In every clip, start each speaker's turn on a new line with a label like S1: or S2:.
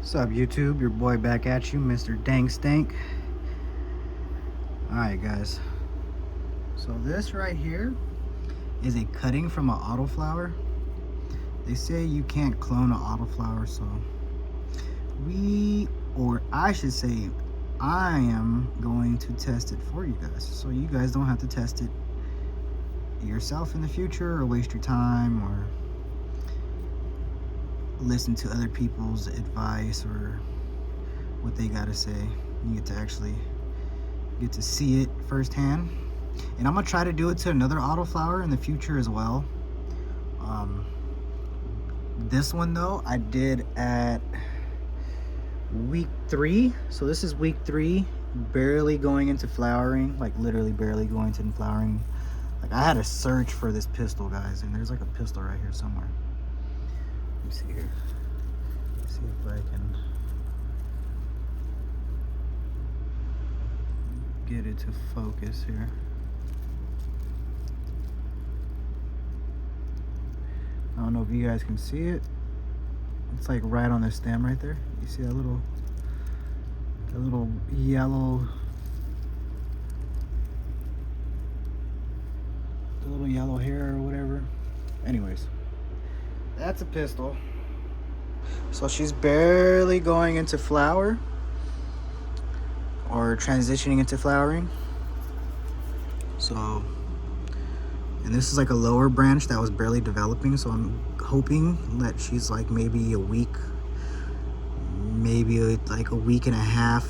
S1: What's up, YouTube? Your boy back at you, Mr.Dank-stank. Alright, guys. So this right here is a cutting from an autoflower. They say you can't clone an autoflower, so I should say, I am going to test it for you guys, so you guys don't have to test it yourself in the future or waste your time or listen to other people's advice or what they gotta say. You get to actually get to see it firsthand. And I'm gonna try to do it to another autoflower in the future as well. This one though, I did at week 3. So this is week 3, barely going into flowering, like literally barely going into flowering. Like I had to search for this pistil, guys, and there's like a pistil right here somewhere. Let me see here. Let's see if I can get it to focus here. I don't know if you guys can see it. It's like right on the stem right there. You see that little yellow, the little yellow hair or whatever. Anyways, that's a pistil. So she's barely going into flower or transitioning into flowering. So, and this is like a lower branch that was barely developing, so I'm hoping that she's like maybe a week, maybe like a week and a half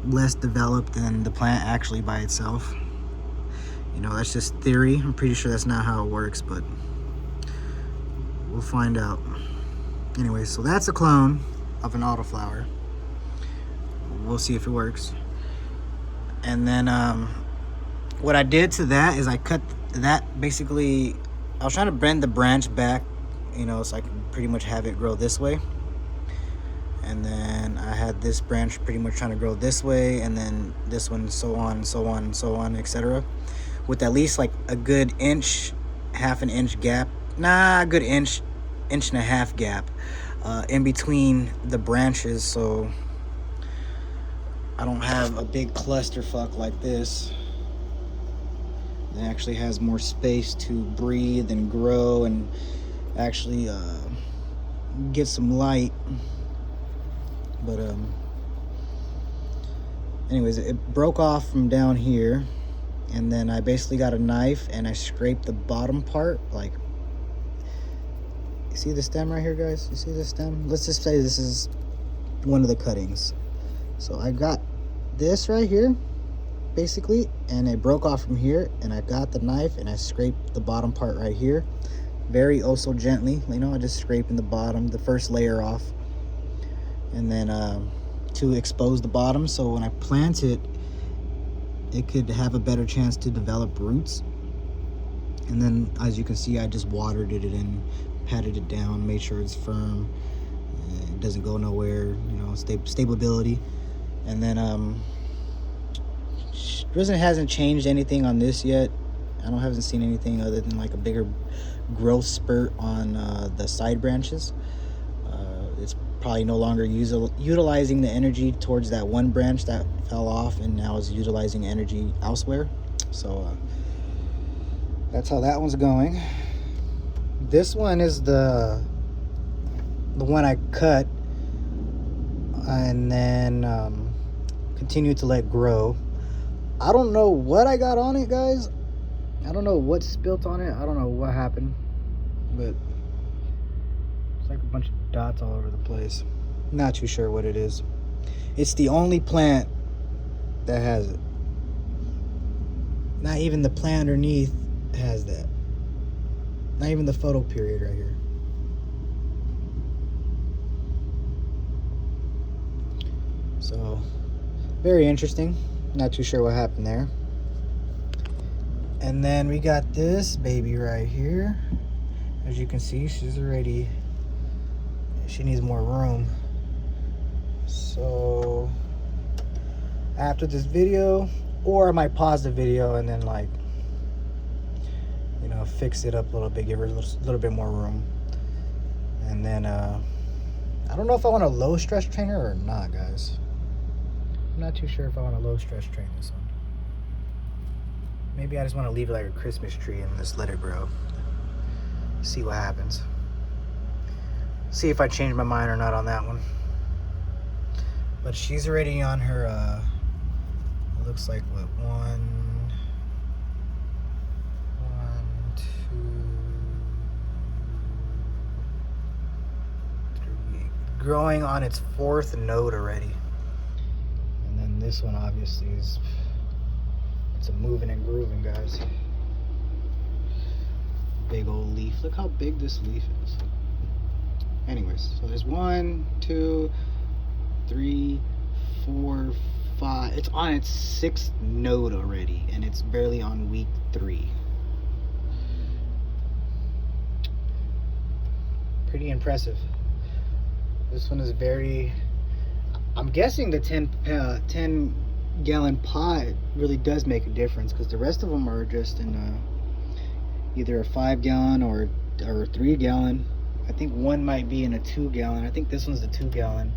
S1: less developed than the plant actually by itself. You know, that's just theory. I'm pretty sure that's not how it works, but we'll find out. Anyway, so that's a clone of an autoflower. We'll see if it works. And then what I did to that is I cut that, basically I was trying to bend the branch back, you know, so I can pretty much have it grow this way. And then I had this branch pretty much trying to grow this way, and then this one, so on, so on, so on, etc. With at least like a good inch, half an inch gap, a good inch and a half gap in between the branches, so I don't have a big clusterfuck like this. It actually has more space to breathe and grow and actually get some light. But anyways, it broke off from down here, and then I basically got a knife and I scraped the bottom part. Like, you see the stem right here, guys? You see the stem? Let's just say this is one of the cuttings. So I got this right here, basically, and it broke off from here, and I got the knife and I scraped the bottom part right here, very oh so gently, you know, I just scraping the bottom, the first layer off, and then to expose the bottom, so when I plant it, it could have a better chance to develop roots. And then, as you can see, I just watered it and patted it down, made sure it's firm, it doesn't go nowhere, you know, stability. And then hasn't changed anything on this yet. Haven't seen anything other than like a bigger growth spurt on the side branches. It's probably no longer utilizing the energy towards that one branch that fell off, and now is utilizing energy elsewhere. So that's how that one's going. This one is the one I cut and then continue to let grow. I don't know what I got on it, guys. I don't know what spilt on it. I don't know what happened, but it's like a bunch of dots all over the place. Not too sure what it is. It's the only plant that has it. Not even the plant underneath has that. Not even the photo period right here. So, very interesting. Not too sure what happened there. And then we got this baby right here. As you can see, she needs more room. So after this video, or I might pause the video and then, like, you know, fix it up a little bit, give her a little bit more room. then I don't know if I want a low stress trainer or not, guys. I'm not too sure if I want a low stress train this one. Maybe I just want to leave it like a Christmas tree and just let it grow. See what happens. See if I change my mind or not on that one. But she's already on her, it looks like what, one, two, three, growing on its 4th node already. And then this one obviously is, it's a moving and grooving, guys. Big old leaf. Look how big this leaf is. Anyways, so there's 1, 2, 3, 4, 5. It's on its 6th node already, and it's barely on week 3. Pretty impressive. This one is very, I'm guessing the 10 gallon pot really does make a difference, because the rest of them are just in either a 5 gallon or 3 gallon. I think one might be in a 2 gallon. I think this one's the 2 gallon.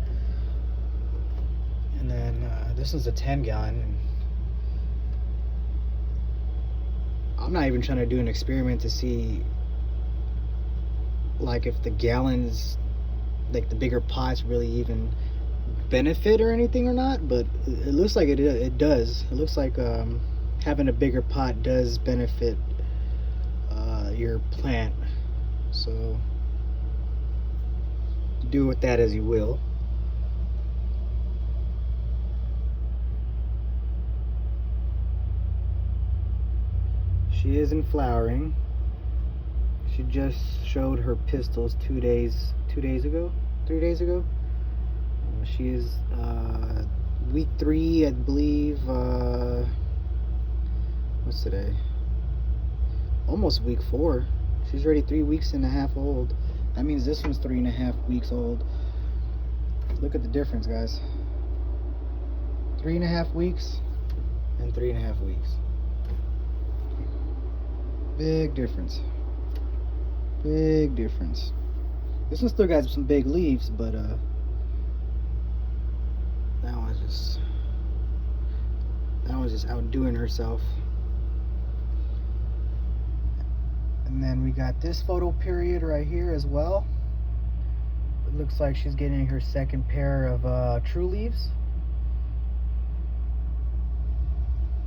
S1: And then this one's a 10 gallon. I'm not even trying to do an experiment to see like if the gallons, like the bigger pots, really even benefit or anything or not, but it looks like it does. It looks like having a bigger pot does benefit your plant. So do with that as you will. She isn't flowering. She just showed her pistils 3 days ago. She is week 3, I believe. What's today? Almost week 4. She's already 3 weeks and a half old. That means this one's 3.5 weeks old. Look at the difference, guys. 3.5 weeks and 3.5 weeks. Big difference. Big difference. This one still got some big leaves, but that one's just outdoing herself. And then we got this photo period right here as well. It looks like she's getting her 2nd pair of true leaves.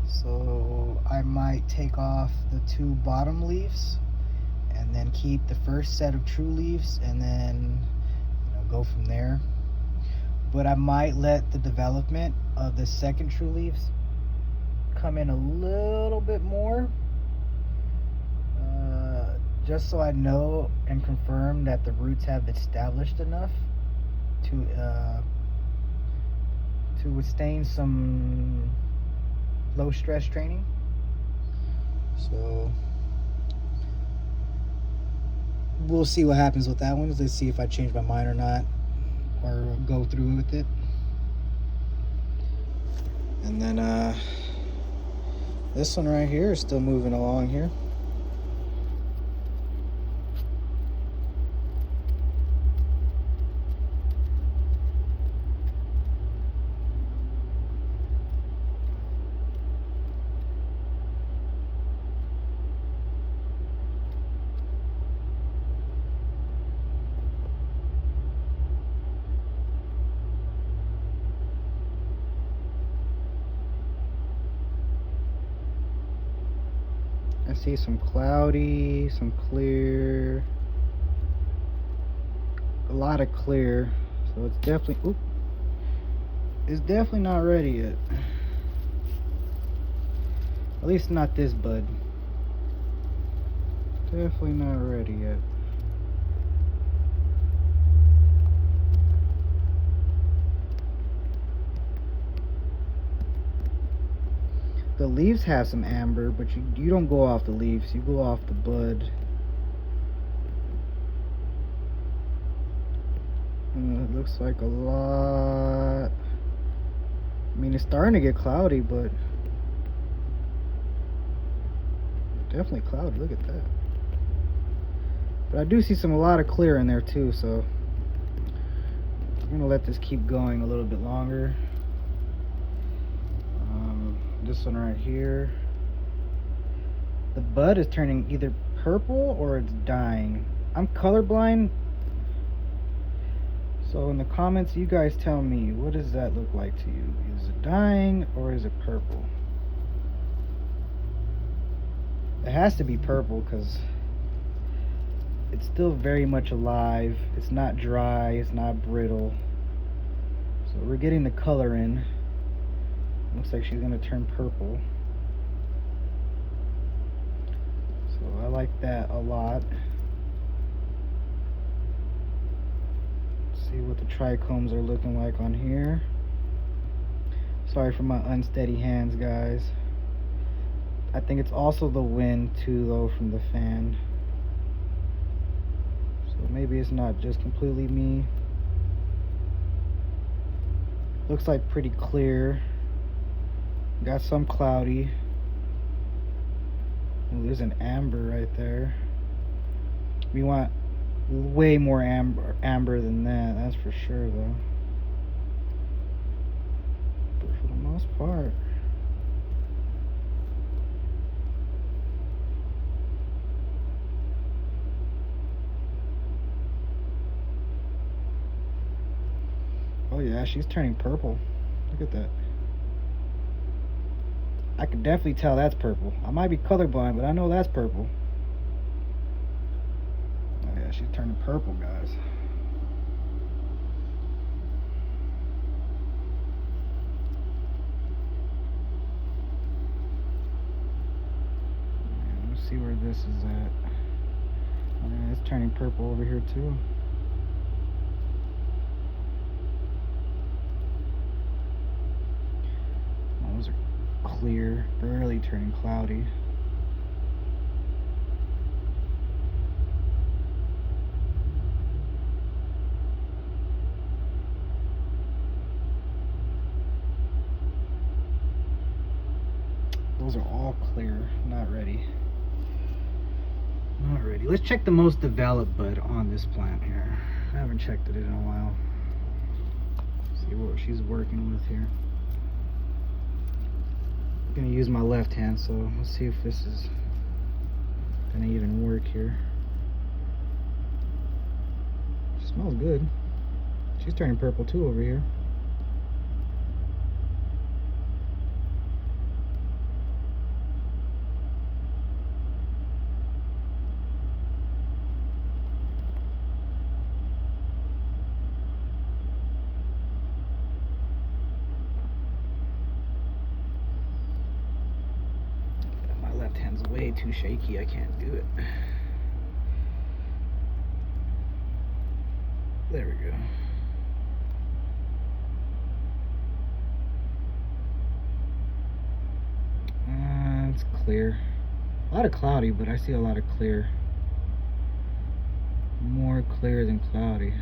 S1: So I might take off the 2 bottom leaves and then keep the 1st set of true leaves, and then go from there. But I might let the development of the 2nd true leaves come in a little bit more, just so I know and confirm that the roots have established enough to withstand some low stress training. So we'll see what happens with that one. Let's see if I change my mind or not, or go through with it. And then this one right here is still moving along here. I see some cloudy, some clear, a lot of clear, so it's definitely, it's definitely not ready yet. At least not this bud. Definitely not ready yet. The leaves have some amber, but you don't go off the leaves, you go off the bud. And it looks like a lot. I mean, it's starting to get cloudy, but definitely cloudy. Look at that. But I do see a lot of clear in there too, so we're gonna let this keep going a little bit longer. This one right here, the bud is turning either purple or it's dying. I'm colorblind, so in the comments you guys tell me, what does that look like to you? Is it dying or is it purple? It has to be purple because it's still very much alive. It's not dry, it's not brittle. So we're getting the color in. Looks like she's gonna turn purple. So I like that a lot. Let's see what the trichomes are looking like on here. Sorry for my unsteady hands, guys. I think it's also the wind too, though, from the fan. So maybe it's not just completely me. Looks like pretty clear. Got some cloudy. Oh, there's an amber right there. We want way more amber than that, that's for sure, though. But for the most part, oh yeah, she's turning purple. Look at that. I can definitely tell that's purple. I might be colorblind, but I know that's purple. Oh yeah, she's turning purple, guys. Yeah, let's see where this is at. Oh, yeah, it's turning purple over here too. Those are clear, barely turning cloudy. Those are all clear, not ready. Not ready. Let's check the most developed bud on this plant here. I haven't checked it in a while. See what she's working with here. I'm gonna use my left hand, so let's see if this is gonna even work here. She smells good. She's turning purple too over here. Way too shaky, I can't do it. There we go. It's clear. A lot of cloudy, but I see a lot of clear. More clear than cloudy.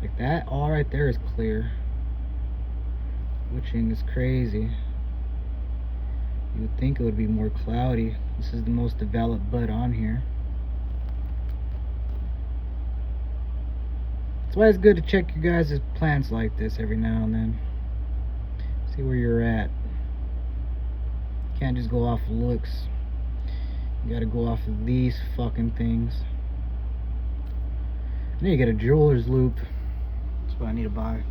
S1: Like that, all right there is clear. Which is crazy. You would think it would be more cloudy. This is the most developed bud on here. That's why it's good to check your guys' plants like this every now and then. See where you're at. You can't just go off of looks. You gotta go off of these fucking things. I need to get a jeweler's loop. That's what I need to buy.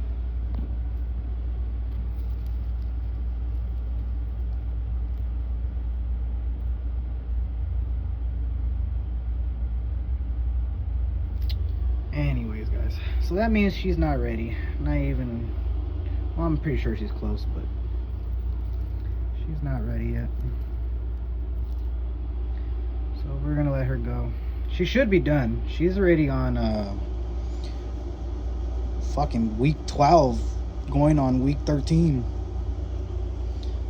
S1: Anyways, guys, so that means she's not ready. Not even, well, I'm pretty sure she's close, but she's not ready yet. So we're gonna let her go. She should be done. She's already on fucking week 12, going on week 13.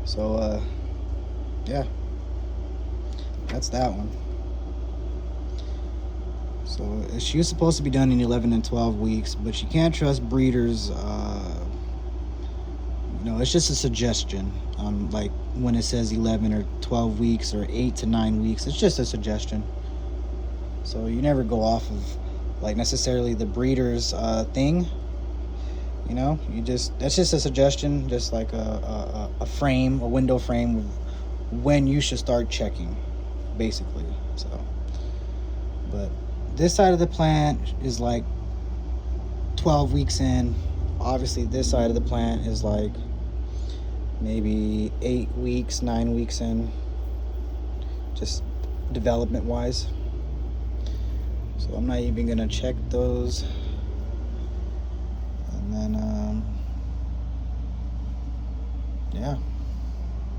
S1: So yeah, that's that one. So she was supposed to be done in 11 and 12 weeks, but she can't trust breeders. No, it's just a suggestion. Like when it says 11 or 12 weeks or 8 to 9 weeks, it's just a suggestion. So you never go off of like necessarily the breeder's thing. You know, that's just a suggestion, just like a frame, a window frame of when you should start checking, basically. So, but this side of the plant is like 12 weeks in. Obviously, this side of the plant is like maybe 8 weeks, 9 weeks in, just development wise. So I'm not even gonna check those. And then yeah,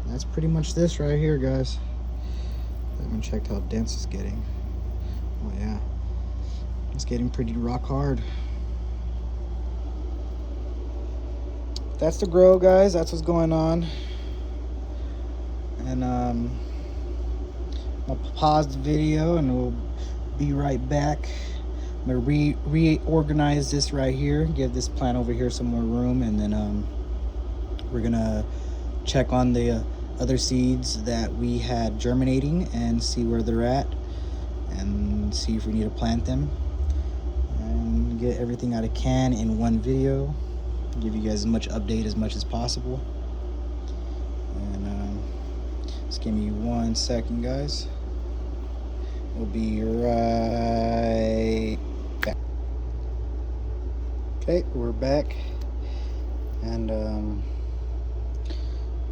S1: that's pretty much this right here, guys. I haven't checked how dense it's getting. Oh yeah, it's getting pretty rock hard. That's the grow, guys. That's what's going on. And I'll pause the video and we'll be right back. I'm gonna reorganize this right here, give this plant over here some more room, and then we're gonna check on the other seeds that we had germinating and see where they're at, and see if we need to plant them, and get everything out of can in one video. Give you guys as much update as much as possible. And just give me 1 second, guys. We'll be right back. Okay, we're back, and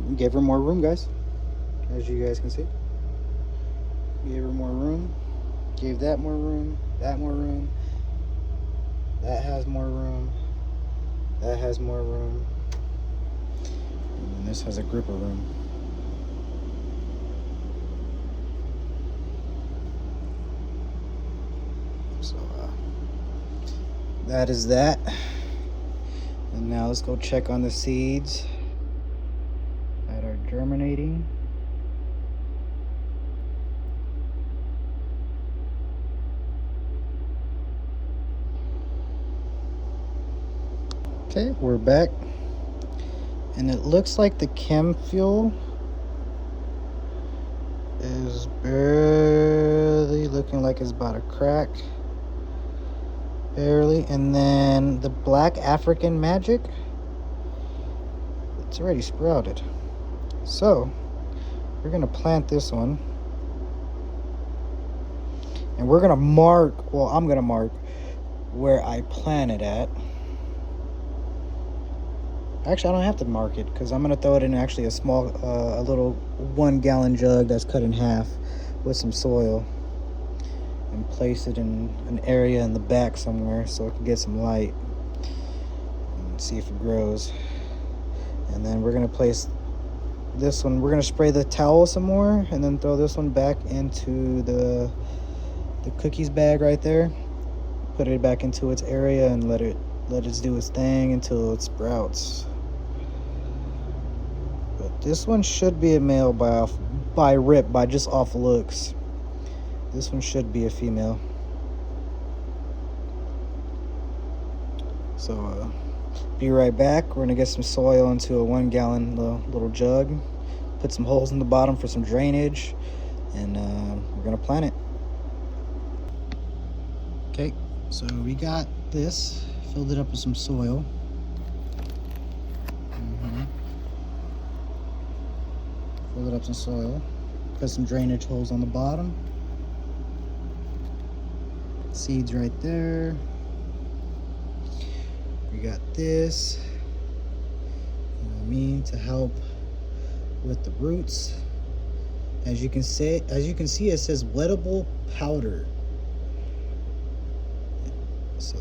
S1: we gave her more room, guys. As you guys can see, gave her more room. Gave that more room. That more room. That has more room. That has more room. And then this has a gripper room. So that is that. And now let's go check on the seeds that are germinating. Okay, we're back, and it looks like the chem fuel is barely looking like it's about to crack, barely. And then the Black African Magic, it's already sprouted. So we're gonna plant this one, and we're gonna mark, well, I'm gonna mark where I plant it at. Actually, I don't have to mark it, because I'm going to throw it in actually a small, a little 1 gallon jug that's cut in half with some soil, and place it in an area in the back somewhere so it can get some light, and see if it grows. And then we're going to place this one, we're going to spray the towel some more, and then throw this one back into the cookies bag right there. Put it back into its area and let it do its thing until it sprouts. This one should be a male by just off looks. This one should be a female. So be right back. We're gonna get some soil into a 1 gallon little jug, put some holes in the bottom for some drainage, and we're gonna plant it. Okay, so we got this, filled it up with some soil. Fill it up some soil. Put some drainage holes on the bottom. Seeds right there. We got this, you know what I mean, to help with the roots. As you can see, it says wettable powder. So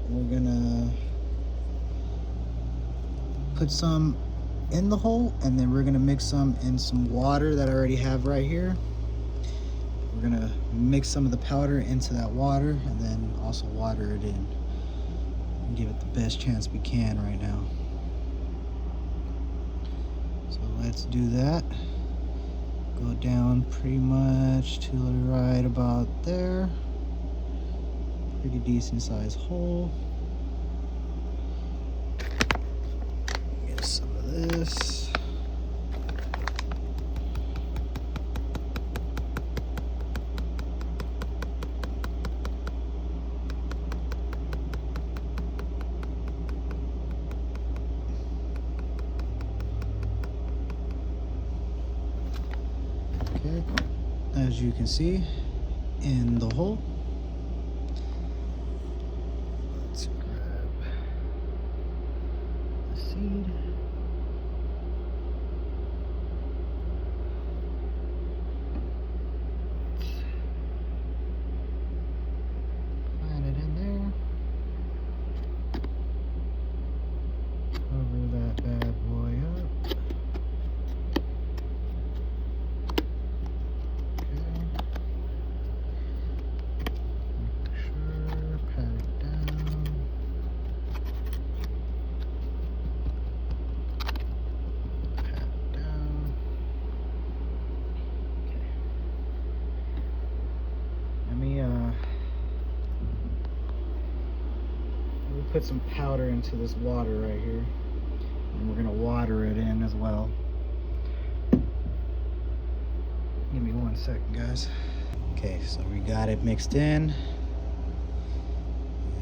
S1: we're gonna put some in the hole, and then we're gonna mix some in some water that I already have right here. We're gonna mix some of the powder into that water, and then also water it in and give it the best chance we can right now. So let's do that. Go down pretty much to right about there. Pretty decent sized hole. Get some of this. Okay, as you can see in the hole, let's grab the seed. Plant it in there. Cover that bad boy up. Put some powder into this water right here, and we're gonna water it in as well. Give me 1 second, guys. Okay, so we got it mixed in,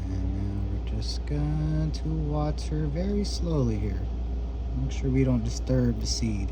S1: and now we're just going to water very slowly here. Make sure we don't disturb the seed.